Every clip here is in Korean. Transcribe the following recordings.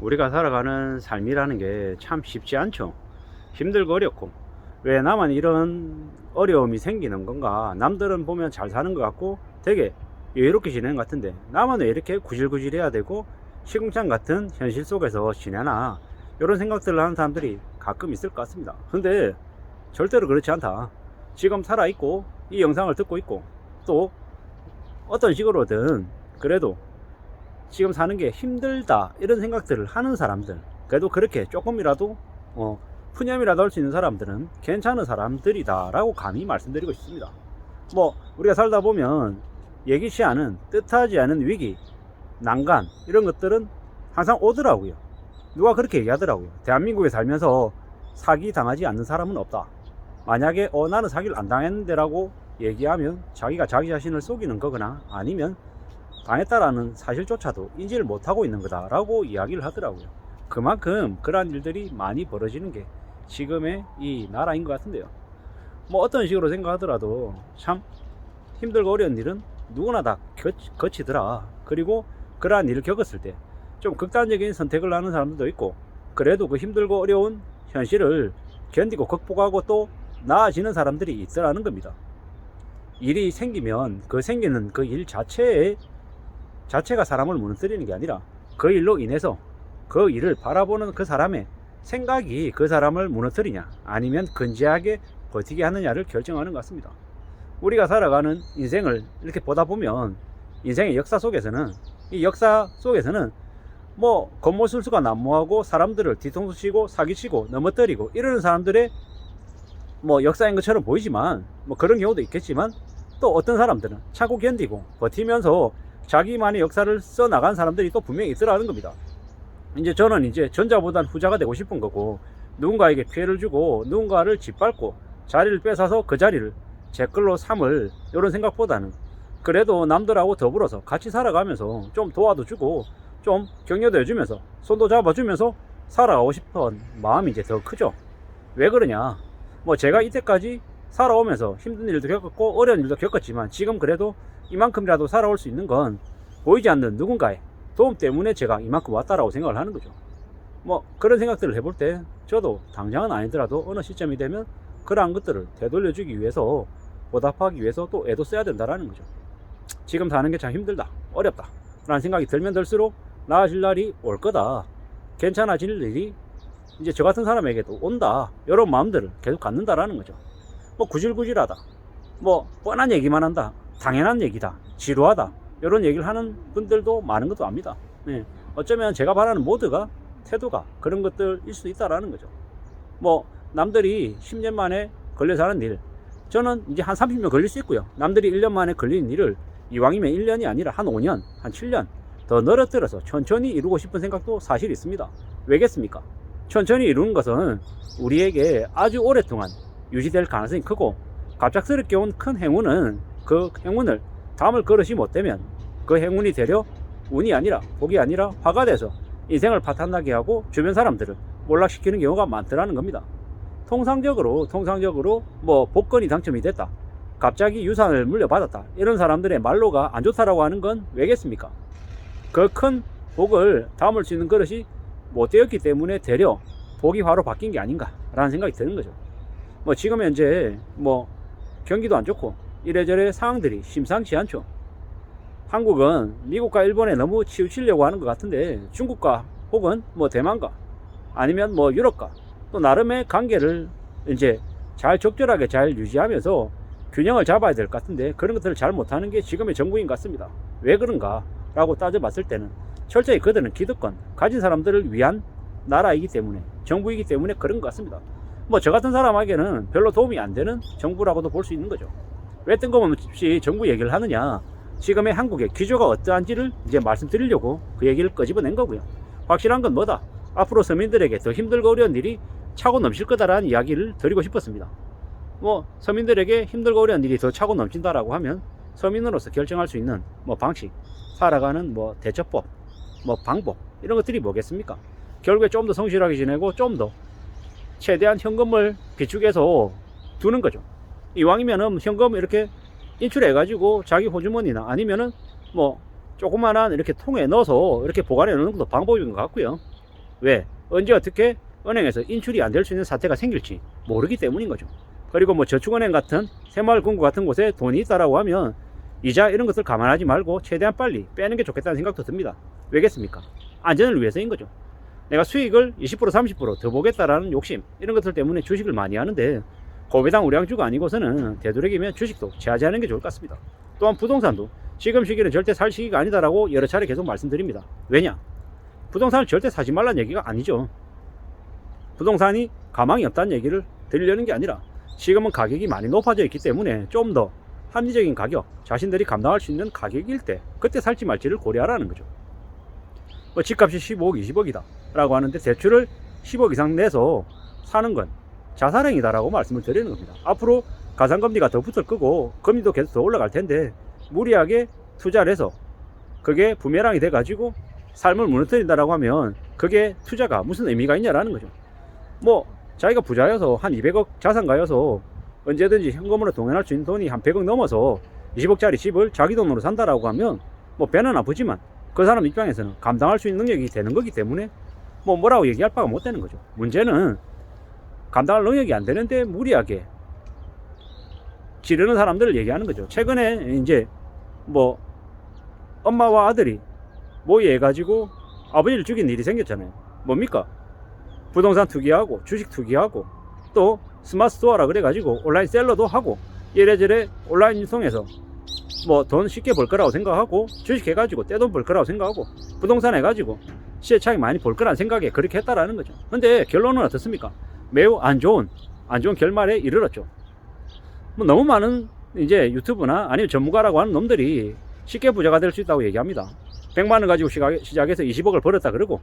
우리가 살아가는 삶이라는 게 참 쉽지 않죠. 힘들고 어렵고. 왜 나만 이런 어려움이 생기는 건가? 남들은 보면 잘 사는 것 같고 되게 여유롭게 지내는 것 같은데 나만 왜 이렇게 구질구질 해야 되고 시궁창 같은 현실 속에서 지내나? 이런 생각들을 하는 사람들이 가끔 있을 것 같습니다. 근데 절대로 그렇지 않다. 지금 살아있고 이 영상을 듣고 있고 또 어떤 식으로든 그래도 지금 사는 게 힘들다 이런 생각들을 하는 사람들, 그래도 그렇게 조금이라도 푸념이라도 할 수 있는 사람들은 괜찮은 사람들이다 라고 감히 말씀드리고 싶습니다. 우리가 살다 보면 예기치 않은, 뜻하지 않은 위기, 난간 이런 것들은 항상 오더라고요. 누가 그렇게 얘기하더라고요. 대한민국에 살면서 사기 당하지 않는 사람은 없다. 만약에 나는 사기를 안 당했는데 라고 얘기하면 자기가 자기 자신을 속이는 거거나 아니면 당했다라는 사실조차도 인지를 못하고 있는 거다라고 이야기를 하더라고요. 그만큼 그러한 일들이 많이 벌어지는 게 지금의 이 나라인 것 같은데요. 어떤 식으로 생각하더라도 참 힘들고 어려운 일은 누구나 다 거치더라. 그리고 그러한 일을 겪었을 때 좀 극단적인 선택을 하는 사람들도 있고, 그래도 그 힘들고 어려운 현실을 견디고 극복하고 또 나아지는 사람들이 있더라는 겁니다. 일이 생기면 그 생기는 그 일 자체가 사람을 무너뜨리는 게 아니라 그 일로 인해서 그 일을 바라보는 그 사람의 생각이 그 사람을 무너뜨리냐 아니면 건재하게 버티게 하느냐를 결정하는 것 같습니다. 우리가 살아가는 인생을 이렇게 보다 보면 인생의 역사 속에서는 겉모술수가 난무하고 사람들을 뒤통수 치고 사기치고 넘어뜨리고 이러는 사람들의 역사인 것처럼 보이지만 그런 경우도 있겠지만, 또 어떤 사람들은 참고 견디고 버티면서 자기만의 역사를 써나간 사람들이 또 분명히 있더라는 겁니다. 저는 전자보단 후자가 되고 싶은 거고, 누군가에게 피해를 주고 누군가를 짓밟고 자리를 뺏어서 그 자리를 제 걸로 삼을 이런 생각보다는 그래도 남들하고 더불어서 같이 살아가면서 좀 도와도 주고 좀 격려도 해주면서 손도 잡아주면서 살아가고 싶은 마음이 더 크죠. 왜 그러냐? 제가 이때까지 살아오면서 힘든 일도 겪었고 어려운 일도 겪었지만 지금 그래도 이만큼이라도 살아올 수 있는 건 보이지 않는 누군가의 도움 때문에 제가 이만큼 왔다라고 생각을 하는 거죠. 그런 생각들을 해볼 때 저도 당장은 아니더라도 어느 시점이 되면 그러한 것들을 되돌려주기 위해서, 보답하기 위해서 또 애도 써야 된다라는 거죠. 지금 사는 게 참 힘들다, 어렵다 라는 생각이 들면 들수록 나아질 날이 올 거다, 괜찮아질 일이 저 같은 사람에게도 온다, 이런 마음들을 계속 갖는다라는 거죠. 구질구질하다, 뻔한 얘기만 한다, 당연한 얘기다, 지루하다 이런 얘기를 하는 분들도 많은 것도 압니다. 어쩌면 제가 바라는 모두가 태도가 그런 것들일 수도 있다라는 거죠. 남들이 10년 만에 걸려서 하는 일, 저는 한 30년 걸릴 수 있고요. 남들이 1년 만에 걸리는 일을 이왕이면 1년이 아니라 한 5년, 한 7년 더 늘어뜨려서 천천히 이루고 싶은 생각도 사실 있습니다. 왜겠습니까? 천천히 이루는 것은 우리에게 아주 오랫동안 유지될 가능성이 크고, 갑작스럽게 온 큰 행운은 그 행운을 담을 그릇이 못 되면 그 행운이 되려 운이 아니라 복이 아니라 화가 돼서 인생을 파탄나게 하고 주변 사람들을 몰락시키는 경우가 많더라는 겁니다. 통상적으로 복권이 당첨이 됐다, 갑자기 유산을 물려받았다, 이런 사람들의 말로가 안 좋다라고 하는 건 왜겠습니까? 그 큰 복을 담을 수 있는 그릇이 못 되었기 때문에 되려 복이 화로 바뀐 게 아닌가 라는 생각이 드는 거죠. 지금 현재 경기도 안 좋고 이래저래 상황들이 심상치 않죠. 한국은 미국과 일본에 너무 치우치려고 하는 것 같은데, 중국과 혹은 대만과 아니면 유럽과 또 나름의 관계를 잘 적절하게 잘 유지하면서 균형을 잡아야 될 것 같은데, 그런 것들을 잘 못하는 게 지금의 정부인 것 같습니다. 왜 그런가 라고 따져봤을 때는 철저히 그들은 기득권 가진 사람들을 위한 나라이기 때문에, 정부이기 때문에 그런 것 같습니다. 저 같은 사람에게는 별로 도움이 안 되는 정부라고도 볼 수 있는 거죠. 왜 뜬금없이 정부 얘기를 하느냐, 지금의 한국의 기조가 어떠한지를 말씀드리려고 그 얘기를 끄집어낸 거고요. 확실한 건 뭐다? 앞으로 서민들에게 더 힘들고 어려운 일이 차고 넘칠 거다라는 이야기를 드리고 싶었습니다. 서민들에게 힘들고 어려운 일이 더 차고 넘친다라고 하면 서민으로서 결정할 수 있는 방식, 살아가는 대처법, 방법, 이런 것들이 뭐겠습니까? 결국에 좀 더 성실하게 지내고 좀 더 최대한 현금을 비축해서 두는 거죠. 이왕이면은 현금 이렇게 인출해가지고 자기 호주머니나 아니면은 조그만한 이렇게 통에 넣어서 이렇게 보관해 놓는 것도 방법인 것 같고요. 왜? 언제 어떻게 은행에서 인출이 안 될 수 있는 사태가 생길지 모르기 때문인 거죠. 그리고 뭐 저축은행 같은 새마을금고 같은 곳에 돈이 있다라고 하면 이자 이런 것을 감안하지 말고 최대한 빨리 빼는 게 좋겠다는 생각도 듭니다. 왜겠습니까? 안전을 위해서인 거죠. 내가 수익을 20% 30%더 보겠다라는 욕심 이런 것들 때문에 주식을 많이 하는데 고배당 우량주가 아니고서는 되도록이면 주식도 제하하는 게 좋을 것 같습니다. 또한 부동산도 지금 시기는 절대 살 시기가 아니다라고 여러 차례 계속 말씀드립니다. 왜냐? 부동산을 절대 사지 말라는 얘기가 아니죠. 부동산이 가망이 없다는 얘기를 드리려는 게 아니라 지금은 가격이 많이 높아져 있기 때문에 좀 더 합리적인 가격, 자신들이 감당할 수 있는 가격일 때 그때 살지 말지를 고려하라는 거죠. 뭐 집값이 15억, 20억이다 라고 하는데 대출을 10억 이상 내서 사는 건 자살행위다라고 말씀을 드리는 겁니다. 앞으로 가상금리가 더 붙을 거고 금리도 계속 더 올라갈 텐데 무리하게 투자를 해서 그게 부메랑이 돼가지고 삶을 무너뜨린다라고 하면 그게 투자가 무슨 의미가 있냐라는 거죠. 뭐 자기가 부자여서 한 200억 자산가여서 언제든지 현금으로 동원할 수 있는 돈이 한 100억 넘어서 20억짜리 집을 자기 돈으로 산다라고 하면 뭐 배는 아프지만 그 사람 입장에서는 감당할 수 있는 능력이 되는 거기 때문에 뭐 뭐라고 얘기할 바가 못 되는 거죠. 문제는 감당할 능력이 안 되는데 무리하게 지르는 사람들을 얘기하는 거죠. 최근에 이제 뭐 엄마와 아들이 모의해가지고 아버지를 죽인 일이 생겼잖아요. 뭡니까? 부동산 투기하고 주식 투기하고 또 스마트 스토어라 그래가지고 온라인 셀러도 하고 이래저래 온라인 유통해서 뭐 돈 쉽게 벌 거라고 생각하고 주식 해가지고 떼돈 벌 거라고 생각하고 부동산 해가지고 시세 차익 많이 벌 거라는 생각에 그렇게 했다라는 거죠. 근데 결론은 어떻습니까? 매우 안 좋은 결말에 이르렀죠. 뭐 너무 많은 이제 유튜브나 아니면 전문가라고 하는 놈들이 쉽게 부자가 될 수 있다고 얘기합니다. 100만원 가지고 시작해서 20억을 벌었다 그러고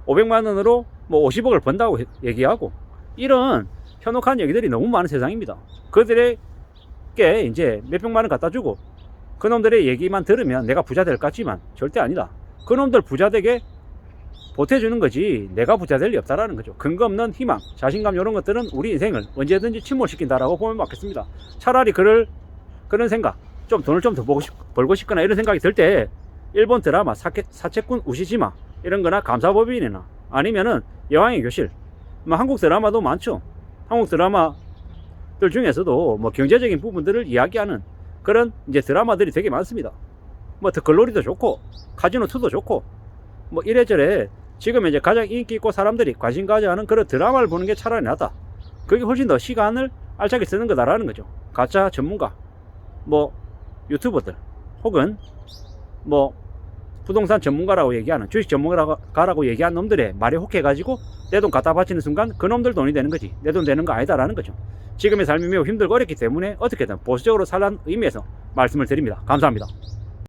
500만원으로 뭐 50억을 번다고 얘기하고 이런 현혹한 얘기들이 너무 많은 세상입니다. 그들에게 이제 몇백만원 갖다 주고 그놈들의 얘기만 들으면 내가 부자 될 것 같지만 절대 아니다. 그놈들 부자 되게 보태주는 거지 내가 부자 될 리 없다라는 거죠. 근거 없는 희망, 자신감 이런 것들은 우리 인생을 언제든지 침몰시킨다라고 보면 맞겠습니다. 차라리 그런 생각, 좀 돈을 좀 더 벌고 싶거나 이런 생각이 들 때 일본 드라마 사채꾼 우시지마 이런 거나 감사법인이나 아니면은 여왕의 교실 뭐 한국 드라마도 많죠. 한국 드라마들 중에서도 뭐 경제적인 부분들을 이야기하는 그런 이제 드라마들이 되게 많습니다. 뭐 더 글로리도 좋고 카지노2도 좋고 뭐 이래저래 지금 이제 가장 인기 있고 사람들이 관심 가져하는 그런 드라마를 보는 게 차라리 낫다. 그게 훨씬 더 시간을 알차게 쓰는 거다라는 거죠. 가짜 전문가 뭐 유튜버들 혹은 뭐 부동산 전문가라고 얘기하는 주식 전문가라고 얘기한 놈들의 말에 혹해가지고 내 돈 갖다 바치는 순간 그 놈들 돈이 되는 거지 내 돈 되는 거 아니다라는 거죠. 지금의 삶이 매우 힘들고 어렵기 때문에 어떻게든 보수적으로 살라는 의미에서 말씀을 드립니다. 감사합니다.